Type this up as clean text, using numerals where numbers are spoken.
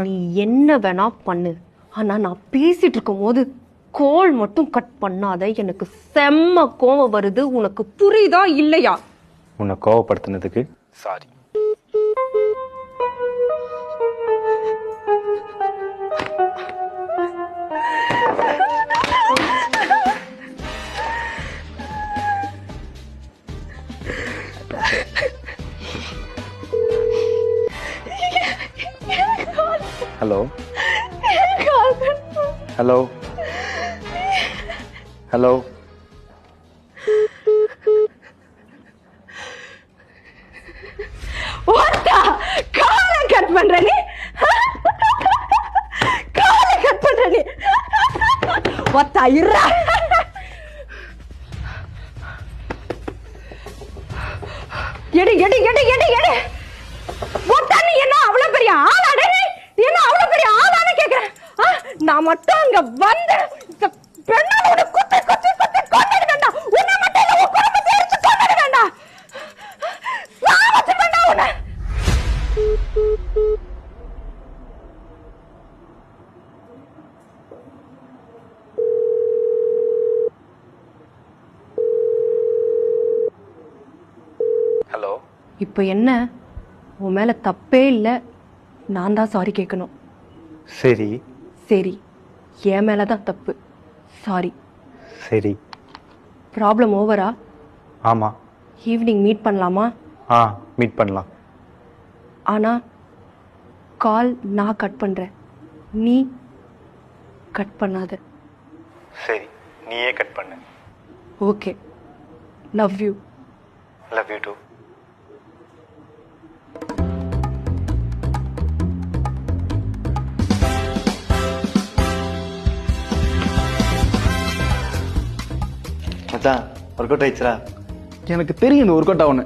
நீ என்ன வேணா பண்ணு, ஆனா நான் பேசிட்டு இருக்கும் போது கால் மட்டும் கட் பண்ணாத. எனக்கு செம்ம கோவம் வருது. உனக்கு புரியுதா இல்லையா? உன்னை கோவப்படுத்தினதுக்கு சாரி. ஹலோ ஹலோ ஹலோ காலை கட் பண்ற நீ, காலை கட் பண்ற நீ. ஒத்தா இருடா. எடு எடு எடு எடு எடு. ஒத்தா நீ என்ன அவ்வளவு பெரிய ஆளாடே? நீ என்ன அவ்வளவு பெரிய ஆளான்னு கேக்குறேன். நான் மட்டும் அங்க வந்து பெண்ணோட குத்தி குத்தி குத்தி கொன்னுடுவேன்டா. உன்னை மட்டும் இல்ல, உன் குடும்பத்தை எரிச்சு கொன்னுடுவேன்டா. சாவச்சு வேண்டா உன்னை. ஹலோ. இப்போ என்ன? உன் மேல தப்பே இல்லை, நான் தான் சாரி கேட்கணும். சரி சரி, என் மேல தான் தப்பு. சாரி. சரி. ப்ராப்ளம் ஓவரா? ஆமாம். ஈவினிங் மீட் பண்ணலாமா? மீட் பண்ணலாம். ஆனால் கால் நான் கட் பண்ணுறேன், நீ கட் பண்ணாத. சரி, நீயே கட் பண்ணு. Okay, love you. Love you too. மச்சான் ஒர்க் அவுட் ஆயிடுச்சுடா. எனக்கு தெரியும் இந்த ஒர்க் அவுட் ஆகுன்னு.